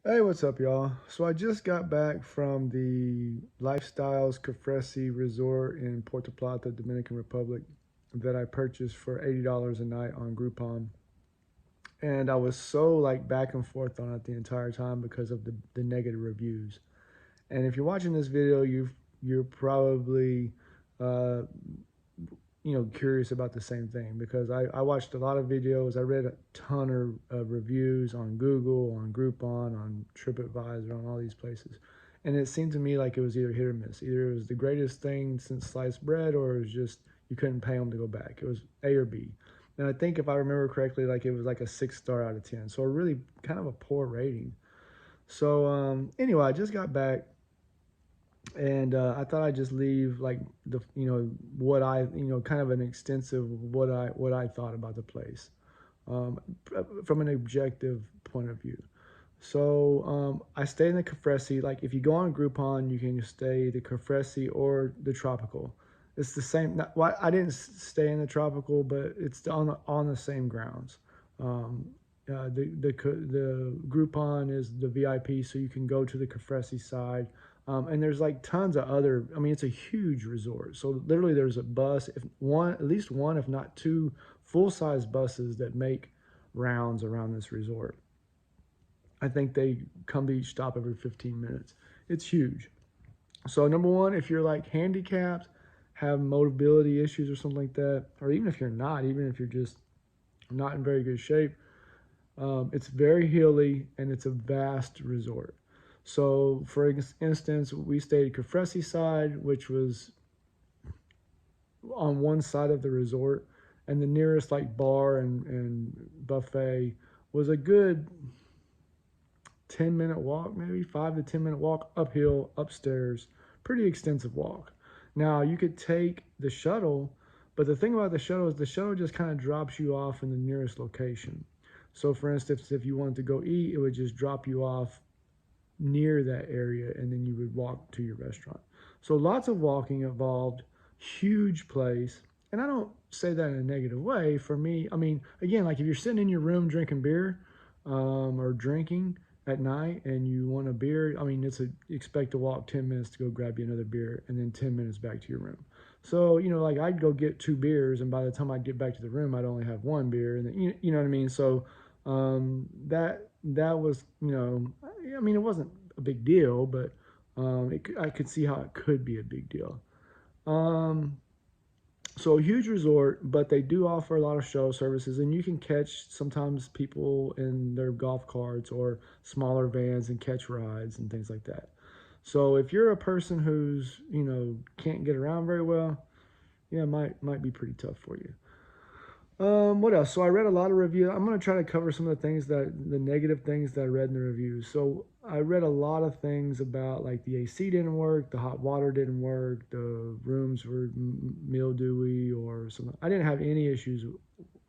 Hey, what's up, y'all? So I just got back from the Lifestyles Cofresi Resort in Puerto Plata, Dominican Republic, that I purchased for $80 a night on Groupon. And I was so like back and forth on it the entire time because of the negative reviews. And if you're watching this video, you're probably uh, curious about the same thing because I watched a lot of videos. I read a ton of reviews on Google, on Groupon, on TripAdvisor, on all these places. And it seemed to me like it was either hit or miss. Either it was the greatest thing since sliced bread, or it was just you couldn't pay them to go back. It was A or B. And I think if I remember correctly, like it was like a 6 star out of 10. So really kind of a poor rating. So anyway, I just got back and I thought I'd just leave like the what I kind of an extensive what I thought about the place um, from an objective point of view. So I stayed in the Cofresi. Like if you go on Groupon, you can stay the Cofresi or the Tropical. It's the same. Well, I didn't stay in the Tropical, but it's on the same grounds. Um, the Groupon is the VIP, so you can go to the Cofresi side. And there's like tons of other. I mean, it's a huge resort. So literally, there's a bus, if one, at least one, if not two, full-size buses that make rounds around this resort. I think they come to each stop every 15 minutes. It's huge. So number one, if you're like handicapped, have mobility issues or something like that, or even if you're not, even if you're just not in very good shape, it's very hilly and it's a vast resort. So, for instance, we stayed at Cofresi side, which was on one side of the resort, and the nearest like bar and buffet was a good 10-minute walk, maybe 5 to 10 minute walk uphill, upstairs, pretty extensive walk. Now you could take the shuttle, but the thing about the shuttle is the shuttle just kind of drops you off in the nearest location. So, for instance, if you wanted to go eat, it would just drop you off near that area and then you would walk to your restaurant. So lots of walking involved, huge place. And I don't say that in a negative way. For me, I mean, again, like if you're sitting in your room drinking beer or drinking at night and you want a beer, I mean, expect to walk 10 minutes to go grab you another beer and then 10 minutes back to your room. So, like I'd go get 2 beers and by the time I'd get back to the room, I'd only have one beer. And then, you know what I mean? So that was, I mean, it wasn't a big deal, but I could see how it could be a big deal. Um, so a huge resort, but they do offer a lot of shuttle services, and you can catch sometimes people in their golf carts or smaller vans and catch rides and things like that. So if you're a person who's can't get around very well, yeah, it might be pretty tough for you. What else? So I read a lot of reviews. I'm going to try to cover some of the negative things that I read in the reviews. So I read a lot of things about like the AC didn't work, the hot water didn't work, the rooms were mildewy or something. I didn't have any issues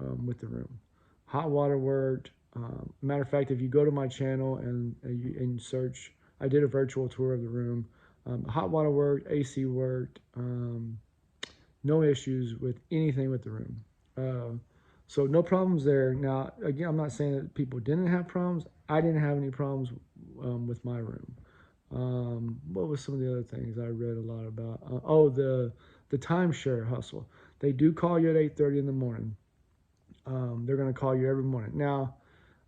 with the room. Hot water worked. Matter of fact, if you go to my channel and search, I did a virtual tour of the room. Hot water worked, AC worked. No issues with anything with the room. Uh, so no problems there. Now, again, I'm not saying that people didn't have problems. I didn't have any problems with my room. What was some of the other things I read a lot about? The timeshare hustle. They do call you at 8:30 in the morning. They're going to call you every morning. Now,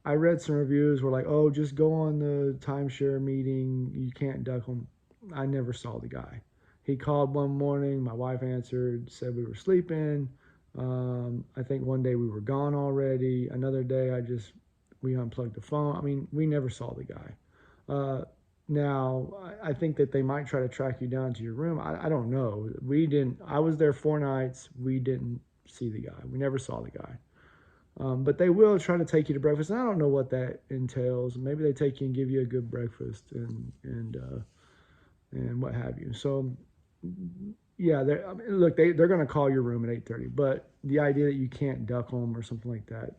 I read some reviews were like, oh, just go on the timeshare meeting. You can't duck them. I never saw the guy. He called one morning. My wife answered, said we were sleeping. I think one day we were gone already. Another day, we unplugged the phone. I mean, we never saw the guy. Uh, Now, I think that they might try to track you down to your room. I don't know. We didn't. I was there 4 nights. We didn't see the guy. We never saw the guy. But they will try to take you to breakfast. And I don't know what that entails. Maybe they take you and give you a good breakfast and what have you. So yeah, I mean, look, they're going to call your room at 8:30. But the idea that you can't duck home or something like that,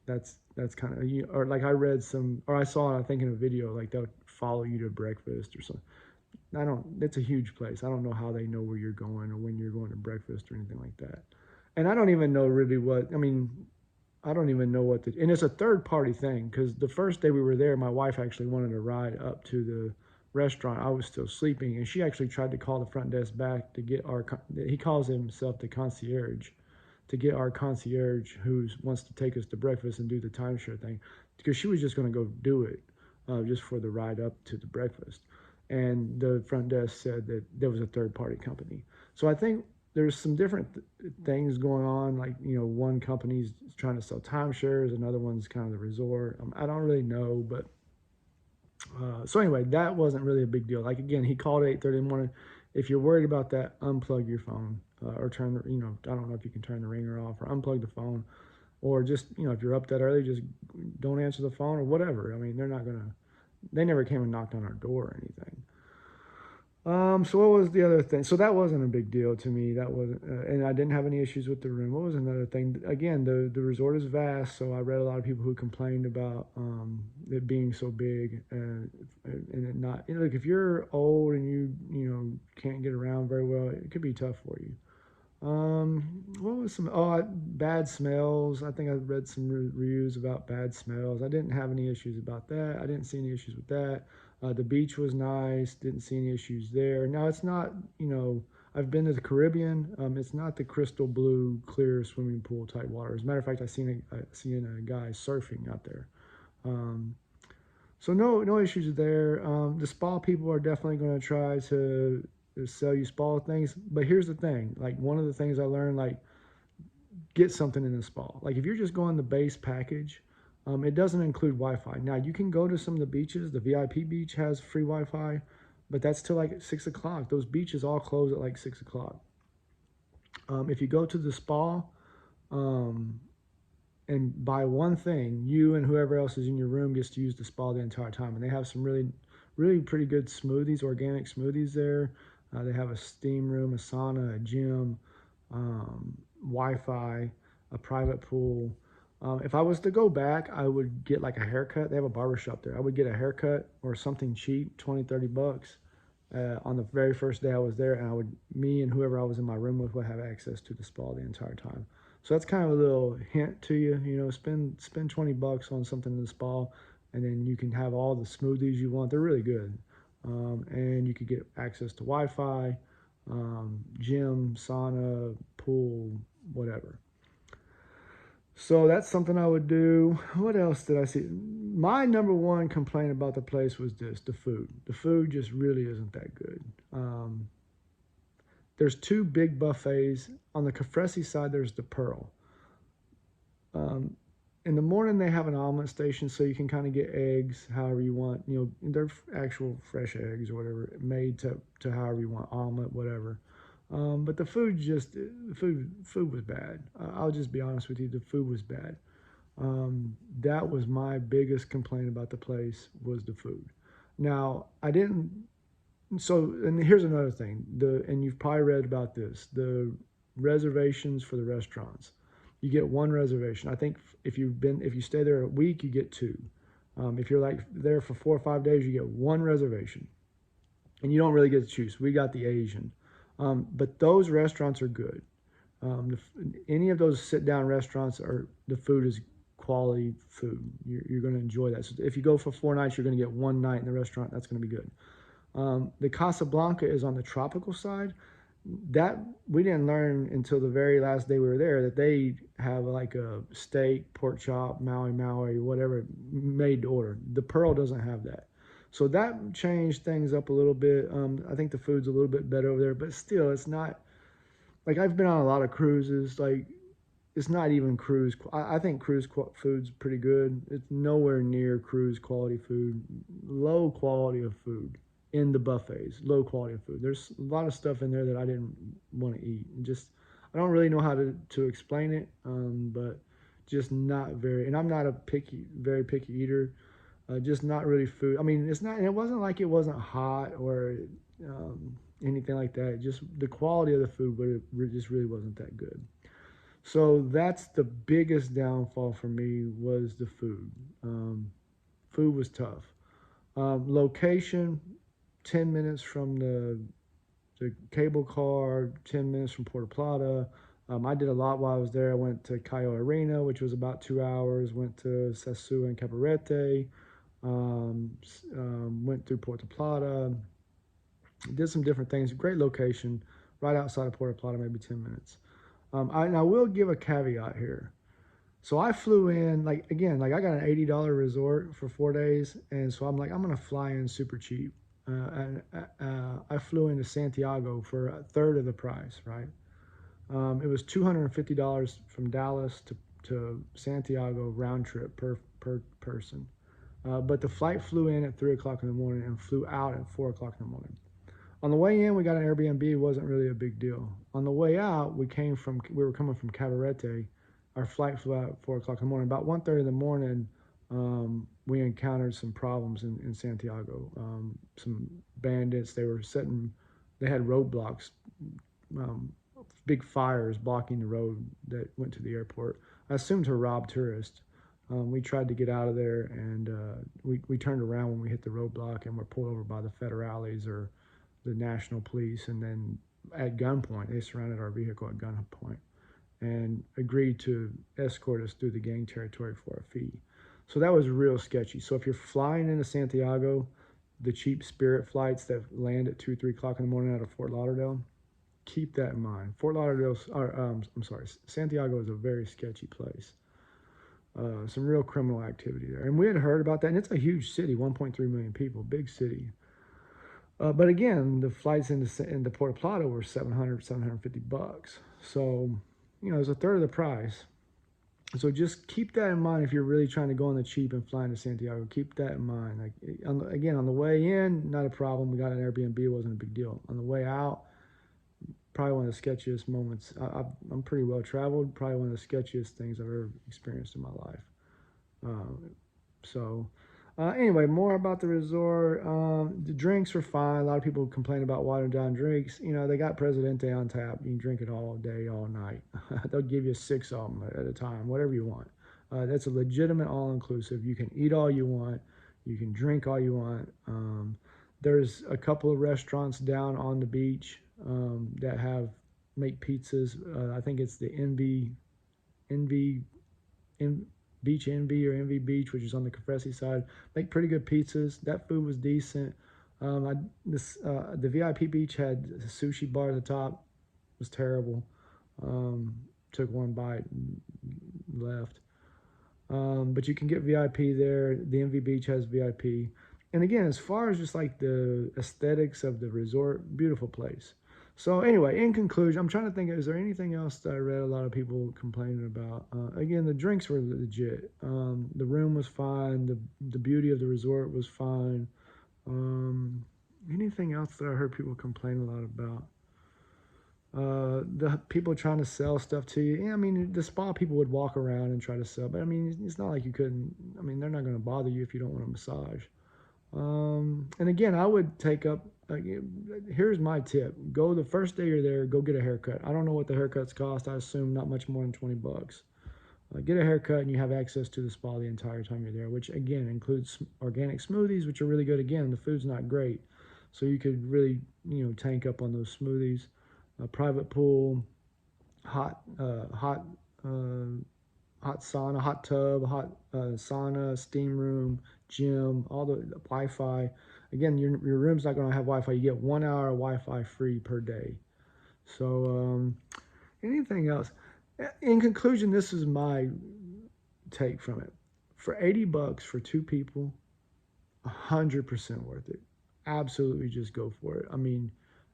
that's kind of or like I read some or I saw I think in a video like they'll follow you to breakfast or something. I don't. It's a huge place. I don't know how they know where you're going or when you're going to breakfast or anything like that. And I don't even know really what I mean I don't even know what and it's a third party thing because the first day we were there, my wife actually wanted a ride up to the restaurant. I was still sleeping, and she actually tried to call the front desk back to get he calls himself the concierge, to get our concierge who wants to take us to breakfast and do the timeshare thing, because she was just going to go do it just for the ride up to the breakfast. And the front desk said that there was a third party company. So I think there's some different things going on. Like, one company's trying to sell timeshares, another one's kind of the resort. I don't really know, but so anyway, that wasn't really a big deal. Like, again, he called at 8:30 in the morning. If you're worried about that, unplug your phone or turn the, I don't know if you can turn the ringer off or unplug the phone, or just, if you're up that early, just don't answer the phone or whatever. I mean, they never came and knocked on our door or anything. So what was the other thing? So that wasn't a big deal to me. That wasn't, and I didn't have any issues with the room. What was another thing? Again, the resort is vast, so I read a lot of people who complained about it being so big and it not. Look, if you're old and you can't get around very well, it could be tough for you. What was some? Bad smells. I think I read some reviews about bad smells. I didn't have any issues about that. I didn't see any issues with that. The beach was nice. Didn't see any issues there. Now it's not, I've been to the Caribbean. It's not the crystal blue, clear swimming pool type water. As a matter of fact, I seen a guy surfing out there. Um, so no issues there. The spa people are definitely going to try to sell you spa things. But here's the thing: like, one of the things I learned, like, get something in the spa. Like, if you're just going the base package, it doesn't include Wi-Fi. Now you can go to some of the beaches. The VIP beach has free Wi-Fi, but that's till like 6 o'clock. Those beaches all close at like 6 o'clock. If you go to the spa, um, and buy one thing, you and whoever else is in your room gets to use the spa the entire time. And they have some really pretty good smoothies, organic smoothies there. They have a steam room, a sauna, a gym, Wi-Fi, a private pool. If I was to go back, I would get like a haircut. They have a barber shop there. I would get a haircut or something cheap, 20, 30 bucks. On the very first day I was there, and me and whoever I was in my room with would have access to the spa the entire time. So that's kind of a little hint to you, spend 20 bucks on something in the spa, and then you can have all the smoothies you want. They're really good. And you could get access to Wi-Fi, gym, sauna, pool, whatever. So that's something I would do. What else did I see? My number one complaint about the place was the food. The food just really isn't that good. There's two big buffets. On the Cofresi side, there's the Pearl. Um, in the morning, they have an omelet station, so you can kind of get eggs however you want. They're actual fresh eggs or whatever, made to however you want, omelet, whatever. But the food was bad. I'll just be honest with you, the food was bad. That was my biggest complaint about the place, was the food. Now, I didn't. So, and here's another thing. And you've probably read about this. The reservations for the restaurants. You get one reservation. I think if you stay there a week, you get two. If you're like there for 4 or 5 days, you get one reservation, and you don't really get to choose. We got the Asian, but those restaurants are good. Any of those sit-down restaurants the food is quality food. You're going to enjoy that. So if you go for 4 nights, you're going to get one night in the restaurant. That's going to be good. The Casablanca is on the tropical side. That we didn't learn until the very last day we were there, that they have like a steak, pork chop, maui, whatever, made to order. The Pearl doesn't have that. So that changed things up a little bit. I think the food's a little bit better over there, but still, it's not like, I've been on a lot of cruises. Like, it's not even cruise. I think cruise food's pretty good. It's nowhere near cruise quality food. Low quality of food in the buffets. Low quality of food. There's a lot of stuff in there that I didn't want to eat. I don't really know how to explain it, but just not very. And I'm not a very picky eater. Just not really food. I mean, it's not. And it wasn't like it wasn't hot or anything like that. Just the quality of the food, but it just really wasn't that good. So that's the biggest downfall for me, was the food. Food was tough. Location, 10 minutes from the cable car, 10 minutes from Puerto Plata. I did a lot while I was there. I went to Cayo Arena, which was about 2 hours. Went to Sasua and Cabarete. Went through Puerto Plata. Did some different things. Great location, right outside of Puerto Plata, maybe 10 minutes. And I will give a caveat here. So I flew in, like, again, like I got an $80 resort for 4 days. And so I'm like, I'm going to fly in super cheap. And I flew into Santiago for a third of the price, right? It was $250 from Dallas to Santiago round trip per person. But the flight flew in at 3 o'clock in the morning and flew out at 4 o'clock in the morning. On the way in, we got an Airbnb. It wasn't really a big deal. On the way out, we were coming from Cabarete. Our flight flew out at 4 o'clock in the morning. About 1:30 in the morning, we encountered some problems in Santiago. Some bandits. They had roadblocks, big fires blocking the road that went to the airport. I assumed to rob tourists. We tried to get out of there, and we turned around when we hit the roadblock and were pulled over by the federales or the national police, and then at gunpoint, they surrounded our vehicle at gunpoint and agreed to escort us through the gang territory for a fee. So that was real sketchy. So if you're flying into Santiago, the cheap Spirit flights that land at 2, 3 o'clock in the morning out of Fort Lauderdale, keep that in mind. Santiago is a very sketchy place. Some real criminal activity there. And we had heard about that, and it's a huge city, 1.3 million people, big city. But again, the flights into Puerto Plata were $750. So, it was a third of the price. So just keep that in mind if you're really trying to go on the cheap and flying to Santiago. Keep that in mind. Like, on the way in, not a problem. We got an Airbnb. It wasn't a big deal. On the way out, probably one of the sketchiest moments. I'm pretty well traveled. Probably one of the sketchiest things I've ever experienced in my life. Anyway, more about the resort. The drinks were fine. A lot of people complain about watered down drinks. They got Presidente on tap. You can drink it all day, all night. They'll give you 6 of them at a time, whatever you want. That's a legitimate all-inclusive. You can eat all you want. You can drink all you want. There's a couple of restaurants down on the beach that make pizzas. I think it's the Beach Envy or Envy Beach, which is on the Cofresi side. Make pretty good pizzas. That food was decent. The VIP beach had a sushi bar at the top. It was terrible. Took one bite and left. But you can get VIP there. The Envy Beach has VIP. And again, as far as just like the aesthetics of the resort, beautiful place. So anyway, in conclusion, I'm trying to think, is there anything else that I read a lot of people complaining about? Again, the drinks were legit. The room was fine. The beauty of the resort was fine. Anything else that I heard people complain a lot about? The people trying to sell stuff to you. Yeah, I mean, the spa people would walk around and try to sell, but I mean, it's not like you couldn't. I mean, they're not going to bother you if you don't want a massage. And again, I would take up, here's my tip. Go the first day you're there, go get a haircut. I don't know what the haircuts cost. I assume not much more than $20. Get a haircut and you have access to the spa the entire time you're there, which again includes organic smoothies, which are really good. Again, the food's not great. So you could really, tank up on those smoothies. A private pool, hot sauna, hot tub, hot sauna, steam room, gym, all the Wi-Fi. Again, your room's not going to have Wi-Fi. You get 1 hour of Wi-Fi free per day. So anything else? In conclusion, this is my take from it. For $80 for 2 people, 100% worth it. Absolutely just go for it. I mean,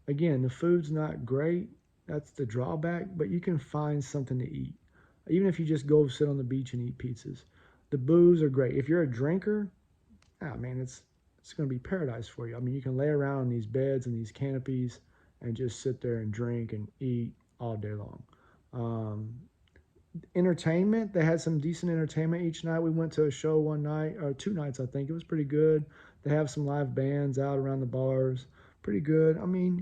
again, the food's not great. That's the drawback, but you can find something to eat. Even if you just go sit on the beach and eat pizzas. The booze are great. If you're a drinker, man, it's going to be paradise for you. I mean, you can lay around on these beds and these canopies and just sit there and drink and eat all day long. Entertainment, they had some decent entertainment each night. We went to a show one night, or 2 nights, I think. It was pretty good. They have some live bands out around the bars. Pretty good. I mean,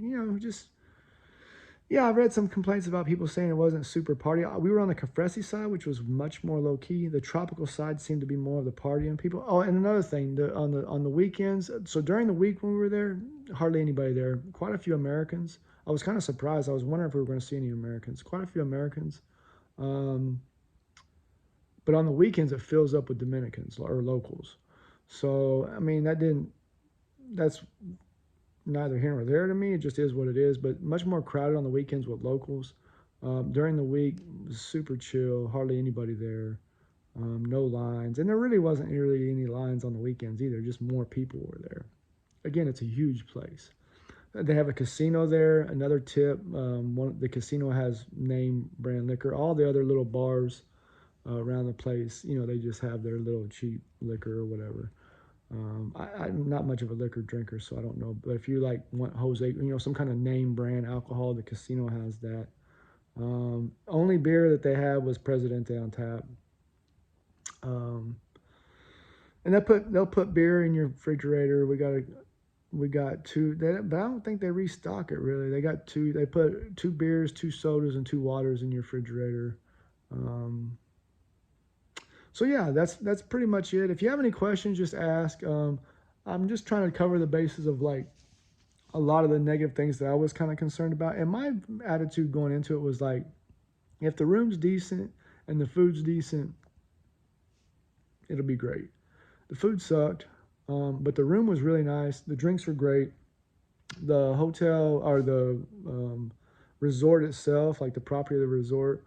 I read some complaints about people saying it wasn't super party. We were on the Cofresi side, which was much more low key. The tropical side seemed to be more of the partying people. Oh, and another thing, on the weekends. So during the week when we were there, hardly anybody there. Quite a few Americans. I was kind of surprised. I was wondering if we were going to see any Americans. Quite a few Americans. Um, but on the weekends, it fills up with Dominicans or locals. So, I mean, that's neither here nor there to me. It just is what it is. But much more crowded on the weekends with locals. During the week, it was super chill, hardly anybody there. No lines. And there really wasn't really any lines on the weekends either, just more people were there. Again, it's a huge place. They have a casino there. Another tip: the casino has name brand liquor. All the other little bars around the place, they just have their little cheap liquor or whatever. I'm not much of a liquor drinker, so I don't know. But if you like want Jose, some kind of name brand alcohol, the casino has that. Only beer that they had was Presidente on tap. Um, and they'll put beer in your refrigerator. We got two, but I don't think they restock it really. They got two. They put two beers, two sodas, and two waters in your refrigerator. Um, so yeah, that's pretty much it. If you have any questions, just ask. I'm just trying to cover the bases of like a lot of the negative things that I was kind of concerned about. And my attitude going into it was like, if the room's decent and the food's decent, it'll be great. The food sucked, but the room was really nice. The drinks were great. The hotel or the resort itself, like the property of the resort,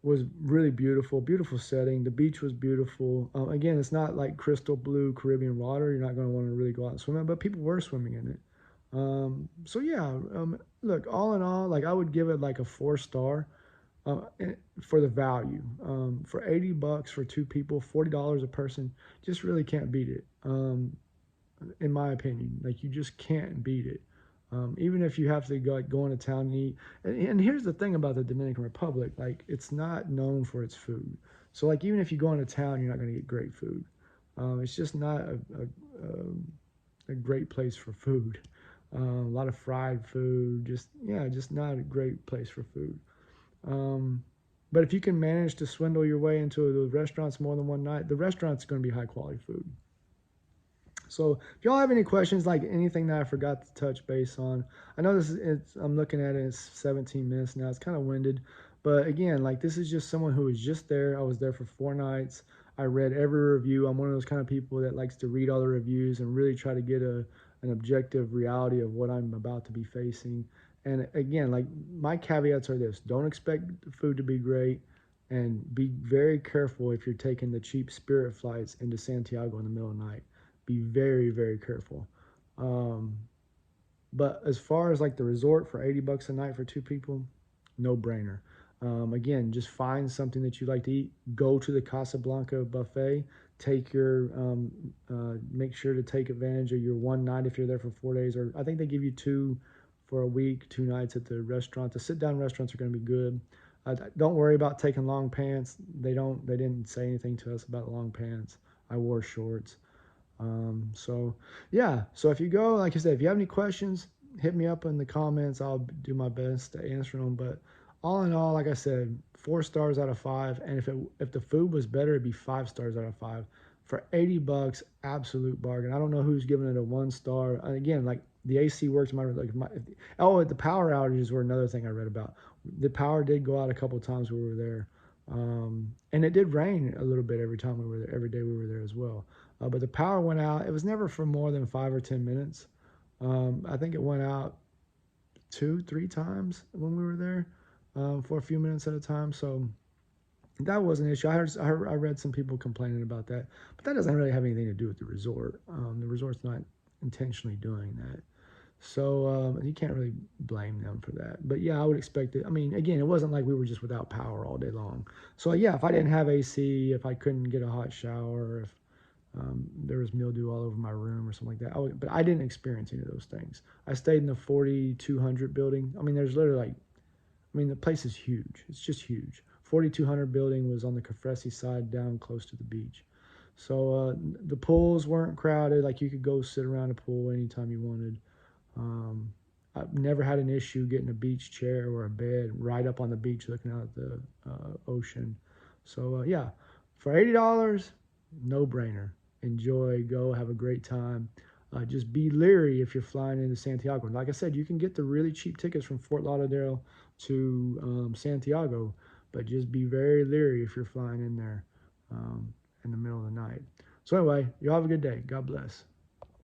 was really beautiful. Beautiful setting. The beach was beautiful. Again, it's not like crystal blue Caribbean water. You're not going to want to really go out and swim in, but people were swimming in it. So yeah, look, all in all, like I would give it like a 4 star uh, for the value. For $80 for two people, $40 a person, just really can't beat it. In my opinion, like you just can't beat it. Even if you have to go into town and eat. And here's the thing about the Dominican Republic, like it's not known for its food. So like even if you go into town, you're not going to get great food. It's just not a great place for food. A lot of fried food, just not a great place for food. Um, but if you can manage to swindle your way into the restaurants more than one night, the restaurant's going to be high quality food. So if y'all have any questions, like anything that I forgot to touch base on, I know I'm looking at it, it's 17 minutes now. It's kind of winded. But again, like this is just someone who was just there. I was there for 4 nights. I read every review. I'm one of those kind of people that likes to read all the reviews and really try to get an objective reality of what I'm about to be facing. And again, like my caveats are this: don't expect the food to be great, and be very careful if you're taking the cheap Spirit flights into Santiago in the middle of the night. Be very, very careful. Um, but as far as like the resort for $80 a night for two people, no brainer. Again, just find something that you like to eat. Go to the Casablanca buffet. Make sure to take advantage of your one night if you're there for 4 days, or I think they give you two for a week, 2 nights at the restaurant. The sit-down restaurants are going to be good. Don't worry about taking long pants. They didn't say anything to us about long pants. I wore shorts. So yeah, so if you go, like I said, if you have any questions, hit me up in the comments. I'll do my best to answer them. But all in all, like I said, 4 stars out of 5. And if the food was better, it'd be 5 stars out of 5 for $80. Absolute bargain. I don't know who's giving it a 1 star. And again, like the AC works. The power outages were another thing I read about. The power did go out a couple of times when we were there. And it did rain a little bit every time we were there, every day we were there as well. But the power went out. It was never for more than 5 or 10 minutes. I think it went out 2-3 times when we were there for a few minutes at a time. So that was an issue. I read some people complaining about that, but that doesn't really have anything to do with the resort. The resort's not intentionally doing that. So you can't really blame them for that. But yeah, I would expect it. I mean, again, it wasn't like we were just without power all day long. So yeah, if I didn't have AC, if I couldn't get a hot shower, if there was mildew all over my room or something like that, but I didn't experience any of those things. I stayed in the 4200 building. I mean, there's literally the place is huge. It's just huge. 4200 building was on the Cofresi side down close to the beach. So the pools weren't crowded. Like you could go sit around a pool anytime you wanted. I've never had an issue getting a beach chair or a bed right up on the beach looking out at the ocean. So yeah, for $80, no brainer. Enjoy, go, have a great time. Just be leery if you're flying into Santiago. Like I said, you can get the really cheap tickets from Fort Lauderdale to Santiago, but just be very leery if you're flying in there in the middle of the night. So anyway, you all have a good day. God bless.